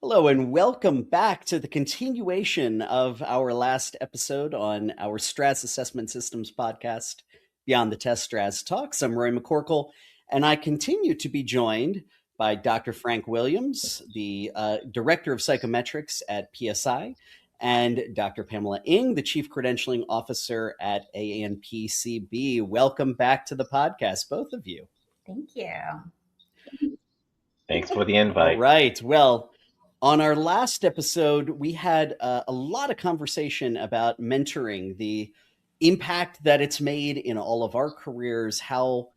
Hello, and welcome back to the continuation of our last episode on our Strasz Assessment Systems podcast, Beyond the Test Strasz Talks. I'm Roy McCorkle, and I continue to be joined by Dr. Frank Williams, the Director of Psychometrics at PSI, and Dr. Pamela Ng, the Chief Credentialing Officer at ANPCB. Welcome back to the podcast, both of you. Thank you. Thanks for the All invite. right. Well, on our last episode, we had a lot of conversation about mentoring, the impact that it's made in all of our careers, how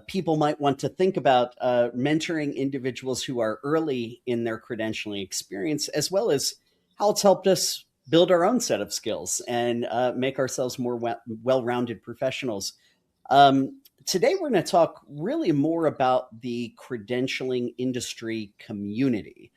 people might want to think about mentoring individuals who are early in their credentialing experience, as well as how it's helped us build our own set of skills and make ourselves more well-rounded professionals. Today, we're going to talk really more about the credentialing industry community.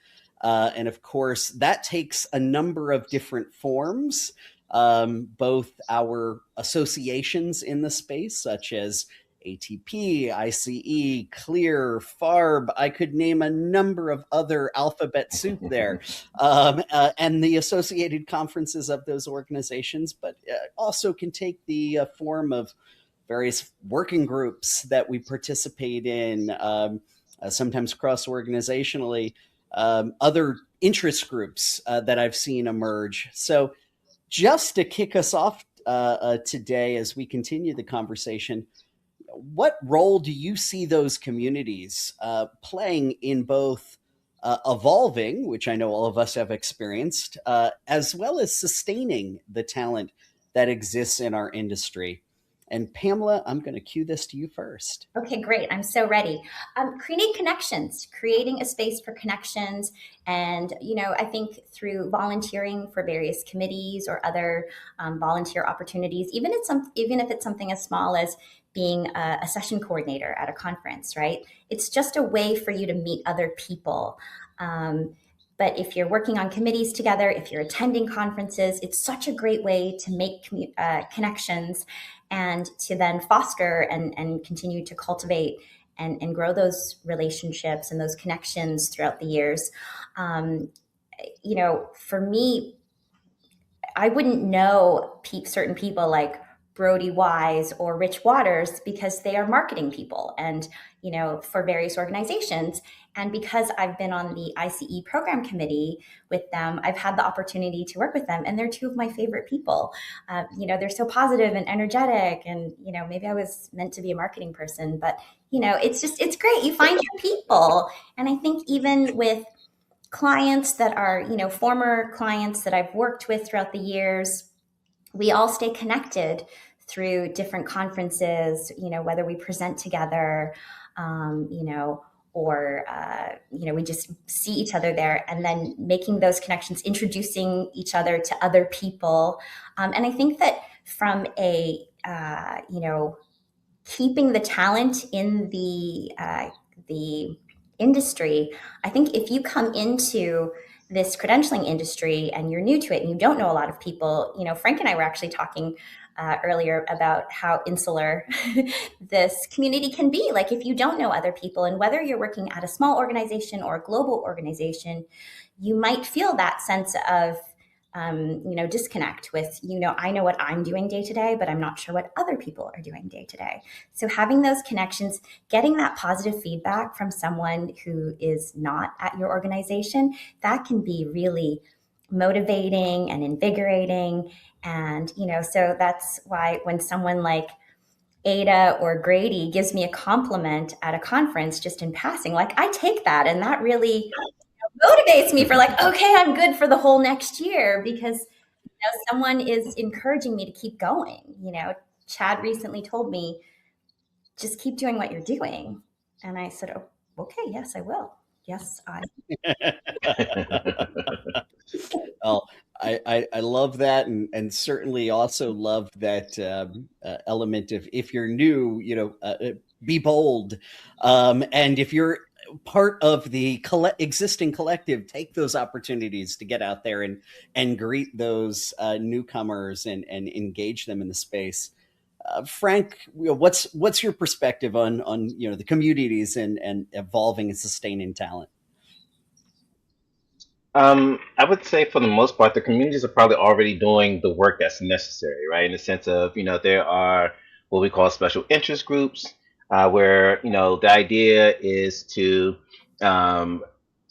And of course, that takes a number of different forms, both our associations in the space, such as ATP, ICE, Clear, FARB. I could name a number of other alphabet soup there, and the associated conferences of those organizations, but also can take the form of various working groups that we participate in, sometimes cross-organizationally, other interest groups that I've seen emerge. So just to kick us off today as we continue the conversation, what role do you see those communities playing in both evolving, which I know all of us have experienced, as well as sustaining the talent that exists in our industry? And Pamela, I'm going to cue this to you first. Okay, great. I'm so ready. Creating connections, creating a space for connections. And, I think through volunteering for various committees or other volunteer opportunities, even if it's something as small as being a session coordinator at a conference, right? It's just a way for you to meet other people. But if you're working on committees together, if you're attending conferences, it's such a great way to make connections and to then foster and continue to cultivate and grow those relationships and those connections throughout the years. For me, I wouldn't know certain people like Brody Wise or Rich Waters because they are marketing people and, for various organizations. And because I've been on the ICE program committee with them, I've had the opportunity to work with them. And they're two of my favorite people. They're so positive and energetic. And, maybe I was meant to be a marketing person, but, it's great. You find your people. And I think even with clients that are, former clients that I've worked with throughout the years, we all stay connected through different conferences, whether we present together, or, we just see each other there and then making those connections, introducing each other to other people. And I think that from a, keeping the talent in the industry, I think if you come into this credentialing industry and you're new to it and you don't know a lot of people, Frank and I were actually talking earlier about how insular this community can be. Like if you don't know other people, and whether you're working at a small organization or a global organization, you might feel that sense of disconnect with, I know what I'm doing day to day, but I'm not sure what other people are doing day to day. So having those connections, getting that positive feedback from someone who is not at your organization, that can be really motivating and invigorating. And, so that's why when someone like Ada or Grady gives me a compliment at a conference just in passing, like I take that, and that really motivates me for like, okay, I'm good for the whole next year because someone is encouraging me to keep going. Chad recently told me, just keep doing what you're doing. And I said, oh, okay, yes, I will. Yes, I. Well, I love that, and certainly also love that element of if you're new, be bold, and if you're part of the existing collective, take those opportunities to get out there and greet those newcomers and engage them in the space. Frank, what's your perspective on the communities and evolving and sustaining talent? I would say for the most part, the communities are probably already doing the work that's necessary, right? In the sense of, there are what we call special interest groups, where, the idea is to um,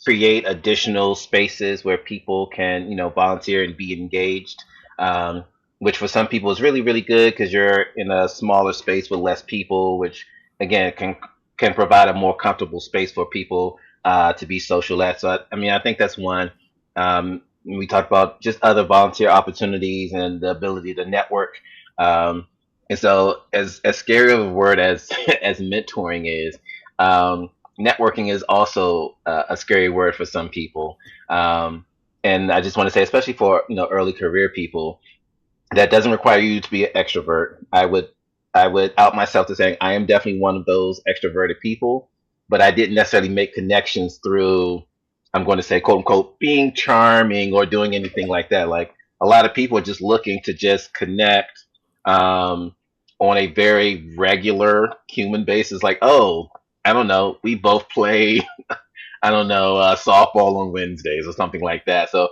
create additional spaces where people can, volunteer and be engaged, um, which for some people is really, really good because you're in a smaller space with less people, which again can provide a more comfortable space for people to be social at. So, I mean, I think that's one. We talked about just other volunteer opportunities and the ability to network. Um, and so, as scary of a word as as mentoring is, um, networking is also a scary word for some people. Um, and I just want to say, especially for early career people, that doesn't require you to be an extrovert. I would out myself to saying I am definitely one of those extroverted people, but I didn't necessarily make connections through, I'm going to say, quote unquote, being charming or doing anything like that. Like a lot of people are just looking to just connect um, on a very regular human basis. Like, oh, I don't know, we both play, I don't know, softball on Wednesdays or something like that. So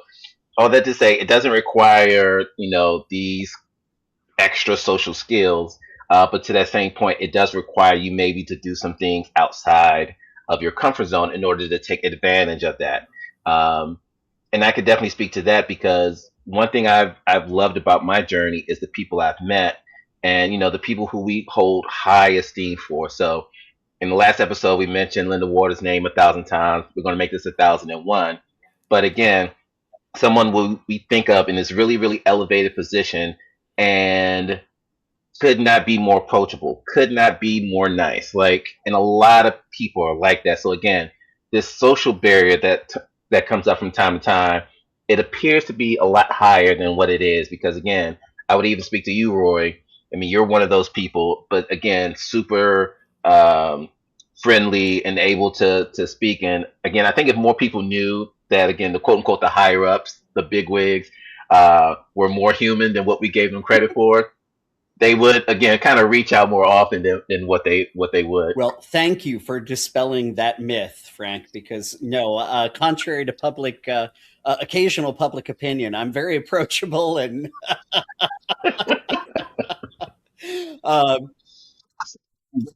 all that to say, it doesn't require these extra social skills, but to that same point, it does require you maybe to do some things outside of your comfort zone in order to take advantage of that. Um, and I could definitely speak to that because one thing I've loved about my journey is the people I've met, and the people who we hold high esteem for. So in the last episode, we mentioned Linda Waters' name 1,000 times. We're going to make this 1,001. But again, someone we think of in this really, really elevated position and could not be more approachable, could not be more nice. Like, and a lot of people are like that. So again, this social barrier that comes up from time to time, it appears to be a lot higher than what it is. Because again, I would even speak to you, Roy. I mean, you're one of those people, but again, super um, friendly and able to speak. And again, I think if more people knew that, again, the quote unquote the higher ups, the big wigs, were more human than what we gave them credit for, they would again kind of reach out more often than what they would. Well, thank you for dispelling that myth, Frank, because no, contrary to occasional public opinion, I'm very approachable and um,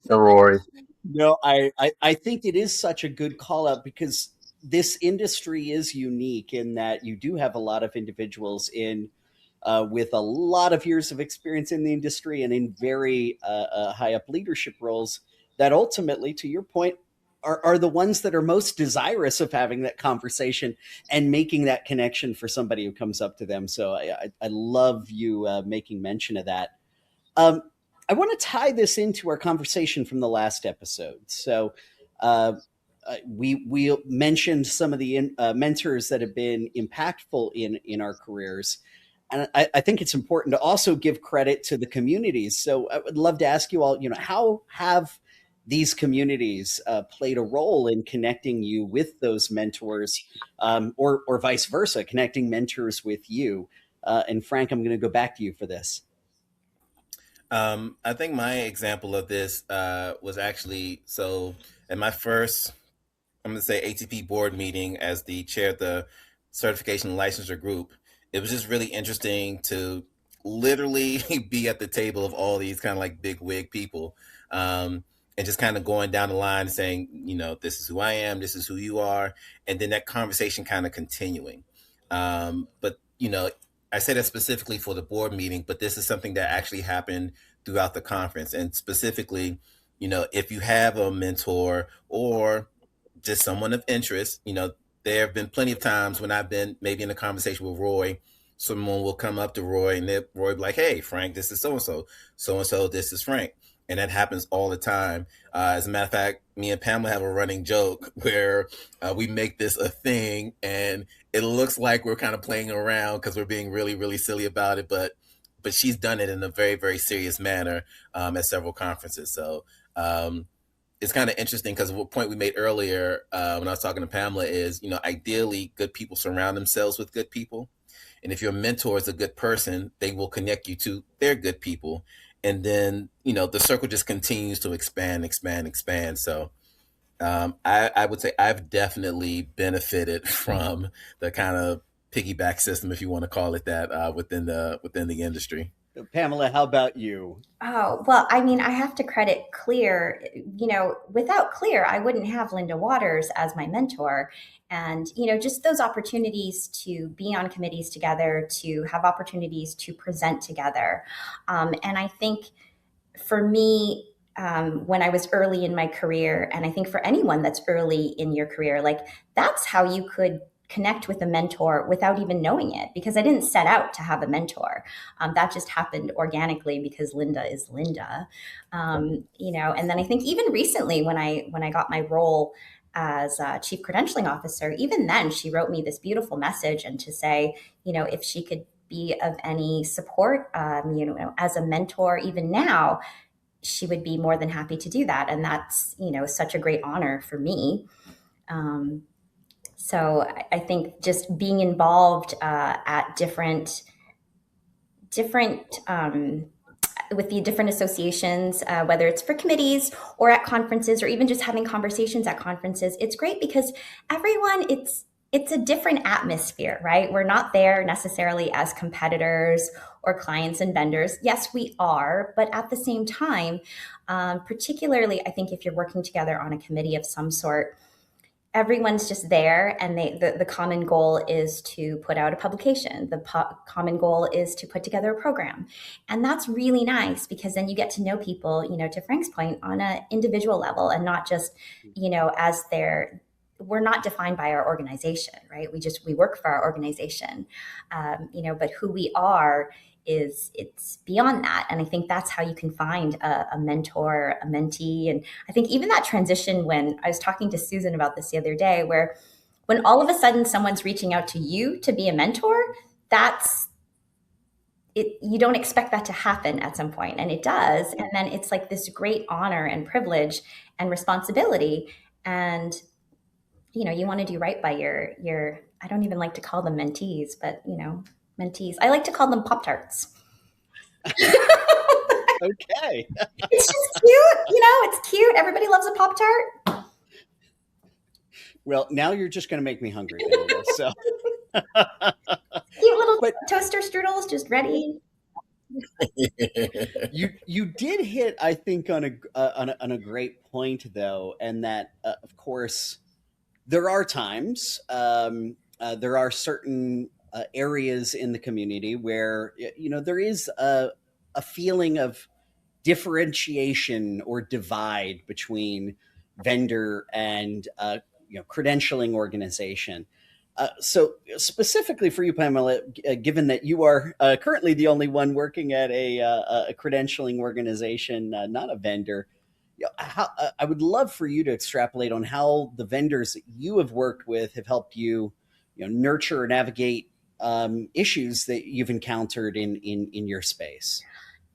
Rory. no, I think it is such a good call out because this industry is unique in that you do have a lot of individuals in with a lot of years of experience in the industry and in very high up leadership roles that ultimately, to your point, are the ones that are most desirous of having that conversation and making that connection for somebody who comes up to them. So I love you making mention of that. Um, I want to tie this into our conversation from the last episode. So, uh, we mentioned some of the mentors that have been impactful in our careers, and I think it's important to also give credit to the communities. So, I would love to ask you all, how have these communities played a role in connecting you with those mentors, or vice versa, connecting mentors with you? And Frank, I'm going to go back to you for this. I think my example of this was actually so at my first, I'm going to say ATP board meeting as the chair of the certification licensure group. It was just really interesting to literally be at the table of all these kind of like big wig people, and just kind of going down the line saying, this is who I am, this is who you are, and then that conversation kind of continuing. But I say that specifically for the board meeting, but this is something that actually happened throughout the conference, and specifically, if you have a mentor or just someone of interest. There have been plenty of times when I've been maybe in a conversation with Roy, someone will come up to Roy and Roy will be like, "Hey, Frank, this is so and so, this is Frank," and that happens all the time. As a matter of fact, me and Pamela have a running joke where we make this a thing, and it looks like we're kind of playing around because we're being really, really silly about it, but she's done it in a very, very serious manner at several conferences. So it's kind of interesting because what point we made earlier when I was talking to Pamela is, ideally good people surround themselves with good people. And if your mentor is a good person, they will connect you to their good people. And then, the circle just continues to expand, expand, expand. So I would say I've definitely benefited from the kind of piggyback system, if you want to call it that, within the industry. Pamela, how about you? Oh, well, I mean, I have to credit Clear. Without Clear, I wouldn't have Linda Waters as my mentor. And, just those opportunities to be on committees together, to have opportunities to present together. And I think for me, when I was early in my career, and I think for anyone that's early in your career, like that's how you could connect with a mentor without even knowing it, because I didn't set out to have a mentor. That just happened organically because Linda is Linda. And then I think even recently when I got my role as chief credentialing officer, even then she wrote me this beautiful message and to say, if she could be of any support, as a mentor, even now, she would be more than happy to do that. And that's, such a great honor for me. So I think just being involved at different with the different associations, whether it's for committees or at conferences or even just having conversations at conferences, it's great because everyone, it's a different atmosphere, right? We're not there necessarily as competitors or clients and vendors. Yes, we are, but at the same time, particularly, I think if you're working together on a committee of some sort, everyone's just there, and the common goal is to put out a publication. The common goal is to put together a program. And that's really nice because then you get to know people, to Frank's point, on an individual level and not just, as we're not defined by our organization, right? We work for our organization, but who we are it's beyond that. And I think that's how you can find a mentor, a mentee. And I think even that transition, when I was talking to Susan about this the other day, where when all of a sudden someone's reaching out to you to be a mentor, that's it. You don't expect that to happen at some point, and it does. And then it's like this great honor and privilege and responsibility. And you want to do right by your I don't even like to call them mentees, but mentees. I like to call them Pop-Tarts. Okay. It's just cute, it's cute. Everybody loves a Pop-Tart. Well, now you're just going to make me hungry, Pamela. So Cute little but toaster strudels just ready. you did hit, I think, on a great point though, and that of course there are times, there are certain areas in the community where there is a feeling of differentiation or divide between vendor and credentialing organization. So specifically for you, Pamela, given that you are currently the only one working at a credentialing organization, not a vendor, I would love for you to extrapolate on how the vendors that you have worked with have helped you, nurture or navigate issues that you've encountered in your space.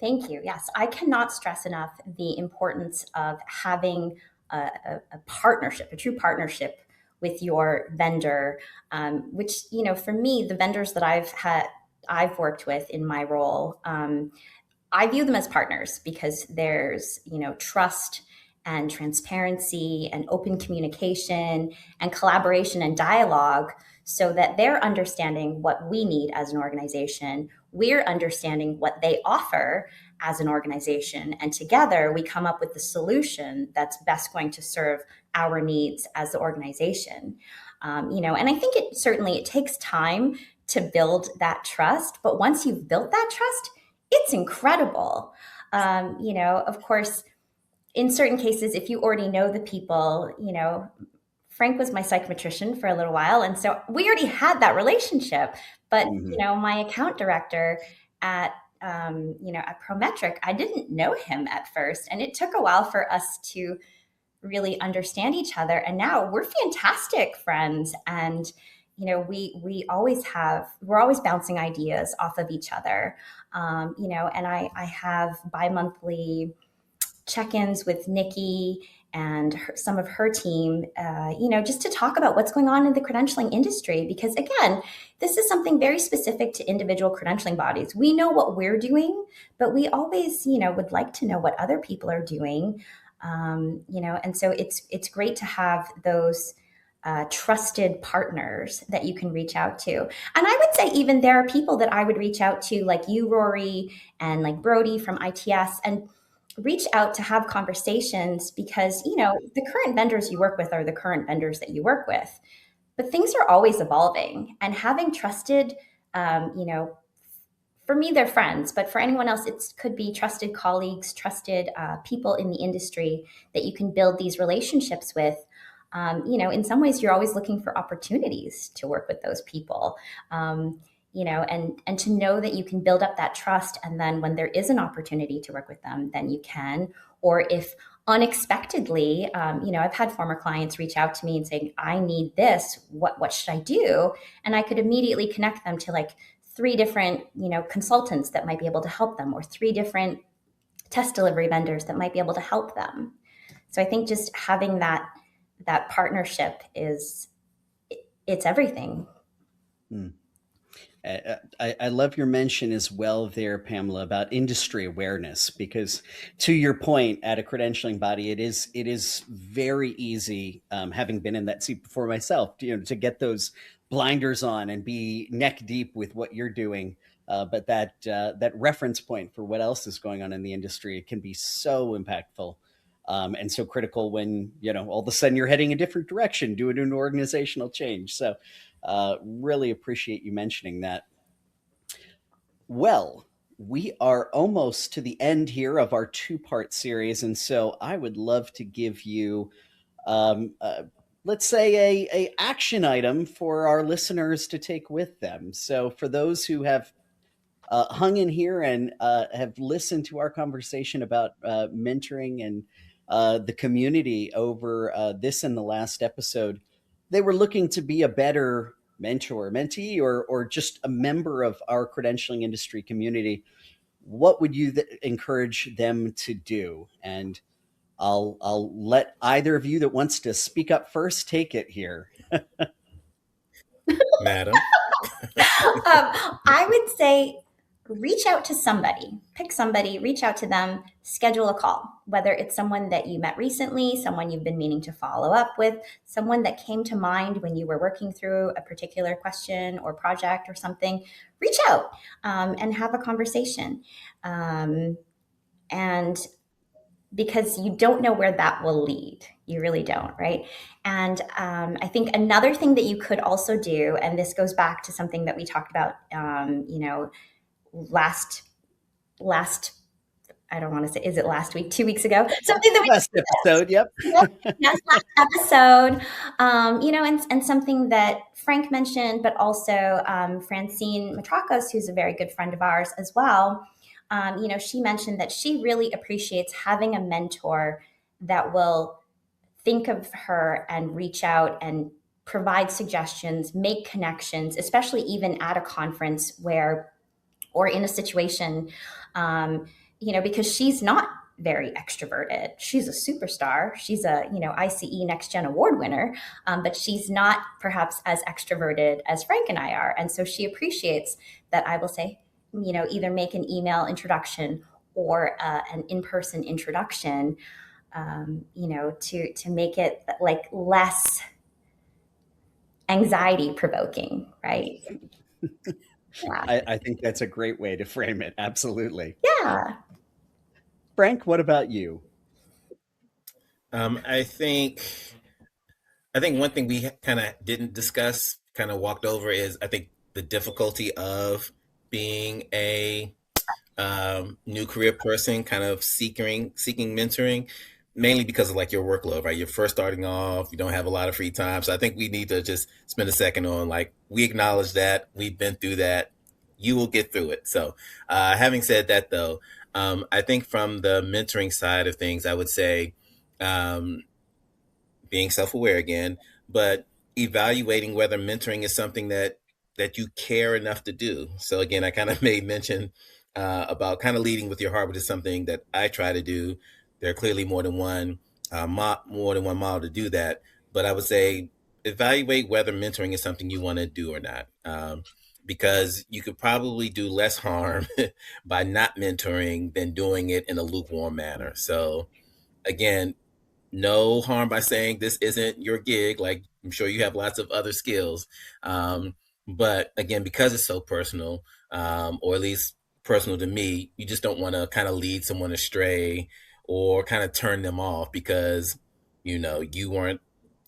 Thank you. Yes, I cannot stress enough the importance of having a partnership, a true partnership with your vendor. Which for me, the vendors that I've worked with in my role, I view them as partners because there's, trust and transparency and open communication and collaboration and dialogue so that they're understanding what we need as an organization. We're understanding what they offer as an organization. And together we come up with the solution that's best going to serve our needs as the organization. And I think it takes time to build that trust. But once you've built that trust, it's incredible. Of course, in certain cases, if you already know the people, Frank was my psychometrician for a little while. And so we already had that relationship. But, my account director at Prometric, I didn't know him at first. And it took a while for us to really understand each other. And now we're fantastic friends. And we're always bouncing ideas off of each other. And I have bi-monthly check-ins with Nikki and some of her team, just to talk about what's going on in the credentialing industry. Because again, this is something very specific to individual credentialing bodies. We know what we're doing, but we always, would like to know what other people are doing. And so it's great to have those trusted partners that you can reach out to. And I would say even there are people that I would reach out to, like you, Rory, and like Brody from ITS, and reach out to have conversations because, the current vendors you work with are the current vendors that you work with. But things are always evolving, and having trusted, um, you know, for me, they're friends, but for anyone else, it could be trusted colleagues, trusted people in the industry that you can build these relationships with. In some ways, you're always looking for opportunities to work with those people. And to know that you can build up that trust, and then when there is an opportunity to work with them, then you can. Or if unexpectedly, I've had former clients reach out to me and saying, "I need this. What should I do?" And I could immediately connect them to like three different consultants that might be able to help them, or three different test delivery vendors that might be able to help them. So I think just having that partnership it's everything. Hmm. I love your mention as well there, Pamela, about industry awareness, because to your point, at a credentialing body, it is very easy, having been in that seat before myself, to get those blinders on and be neck deep with what you're doing. But that reference point for what else is going on in the industry can be so impactful. And so critical when all of a sudden you're heading a different direction, doing an organizational change. So really appreciate you mentioning that. Well, we are almost to the end here of our two-part series, and so I would love to give you, um, uh, let's say, a action item for our listeners to take with them. So, for those who have hung in here and have listened to our conversation about mentoring and the community over this and the last episode, they were looking to be a better mentor, mentee, or just a member of our credentialing industry community. What would you encourage them to do? And I'll let either of you that wants to speak up first take it here. Madam. I would say reach out to somebody, pick somebody, reach out to them, schedule a call, whether it's someone that you met recently, someone you've been meaning to follow up with, someone that came to mind when you were working through a particular question or project or something. Reach out and have a conversation. And because you don't know where that will lead. You really don't, right? And I think another thing that you could also do, and this goes back to something that we talked about, last I don't want to say, is it last week, 2 weeks ago? Something that we Last episode, yep. yes, last episode, and something that Frank mentioned, but also Francine Matrakos, who's a very good friend of ours as well. She mentioned that she really appreciates having a mentor that will think of her and reach out and provide suggestions, make connections, especially even at a conference where, or in a situation, because she's not very extroverted. She's a superstar. She's a, ICE Next Gen Award winner, but she's not perhaps as extroverted as Frank and I are. And so she appreciates that I will say, either make an email introduction or an in-person introduction, to make it like less anxiety provoking, right? Yeah. I think that's a great way to frame it. Absolutely. Yeah. Frank, what about you? Um, I think I think one thing we kind of didn't discuss, kind of walked over, is I think the difficulty of being a new career person, kind of seeking mentoring, mainly because of like your workload, right? You're first starting off, you don't have a lot of free time, so I think we need to just spend a second on like we acknowledge that we've been through that. You will get through it. So, having said that, though, I think from the mentoring side of things, I would say. Um, Being self-aware again, but evaluating whether mentoring is something that you care enough to do. So again, I kind of made mention about kind of leading with your heart, which is something that I try to do. There are clearly more than one model to do that, but I would say evaluate whether mentoring is something you want to do or not. Because you could probably do less harm by not mentoring than doing it in a lukewarm manner. So again, no harm by saying this isn't your gig. Like, I'm sure you have lots of other skills. Um, but again, because it's so personal, or at least personal to me, you just don't want to kind of lead someone astray or kind of turn them off because, you weren't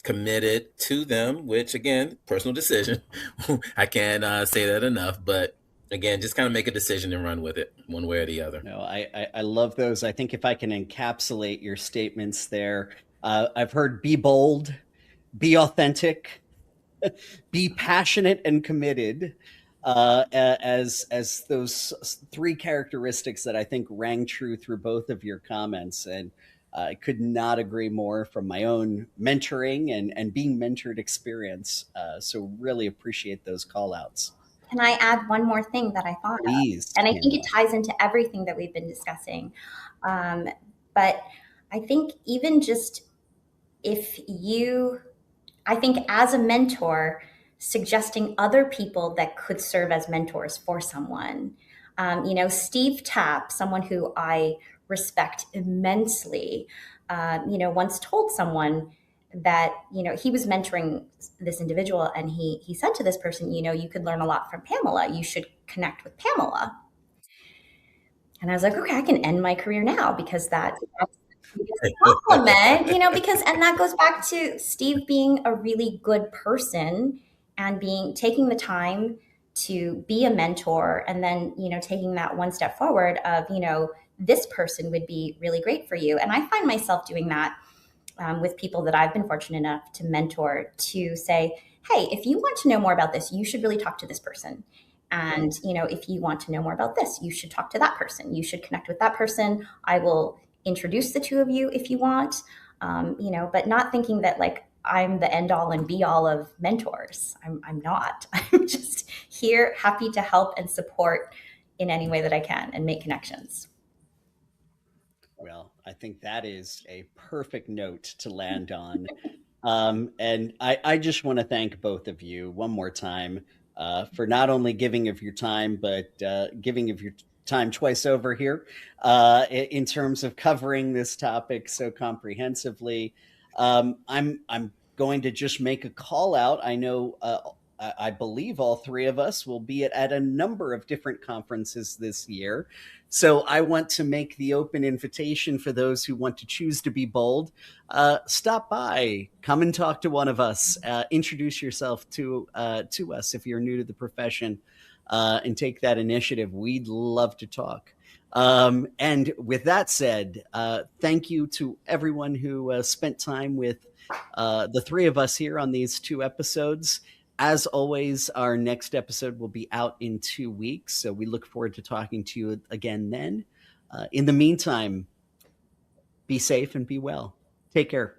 committed to them, which again, personal decision. I can't say that enough. But again, just kind of make a decision and run with it one way or the other. No, I love those. I think if I can encapsulate your statements there, I've heard be bold, be authentic, be passionate and committed, as those three characteristics that I think rang true through both of your comments. And I could not agree more from my own mentoring and being mentored experience. So really appreciate those call outs. Can I add one more thing that I thought of? Please, And I think it Pamela. ties into everything that we've been discussing. Um, but I think even just if you, I think as a mentor, suggesting other people that could serve as mentors for someone. Steve Tapp, someone who I respect immensely, once told someone that he was mentoring this individual, and he said to this person, you could learn a lot from Pamela. You should connect with Pamela. And I was like, okay, I can end my career now because that's a compliment, and that goes back to Steve being a really good person and taking the time to be a mentor, and then, taking that one step forward of, this person would be really great for you. And I find myself doing that with people that I've been fortunate enough to mentor, to say, hey, if you want to know more about this, you should really talk to this person. And, if you want to know more about this, you should talk to that person. You should connect with that person. I will introduce the two of you if you want, but not thinking that like I'm the end all and be all of mentors. I'm not. I'm just here, happy to help and support in any way that I can and make connections. Well, I think that is a perfect note to land on. And I just want to thank both of you one more time for not only giving of your time, but giving of your time twice over here in terms of covering this topic so comprehensively. I'm going to just make a call out. I know. I believe all three of us will be at a number of different conferences this year. So I want to make the open invitation for those who want to choose to be bold. Stop by, come and talk to one of us, introduce yourself to us if you're new to the profession, and take that initiative. We'd love to talk. And with that said, thank you to everyone who spent time with the three of us here on these two episodes. As always, our next episode will be out in 2 weeks. So we look forward to talking to you again then. In the meantime, be safe and be well. Take care.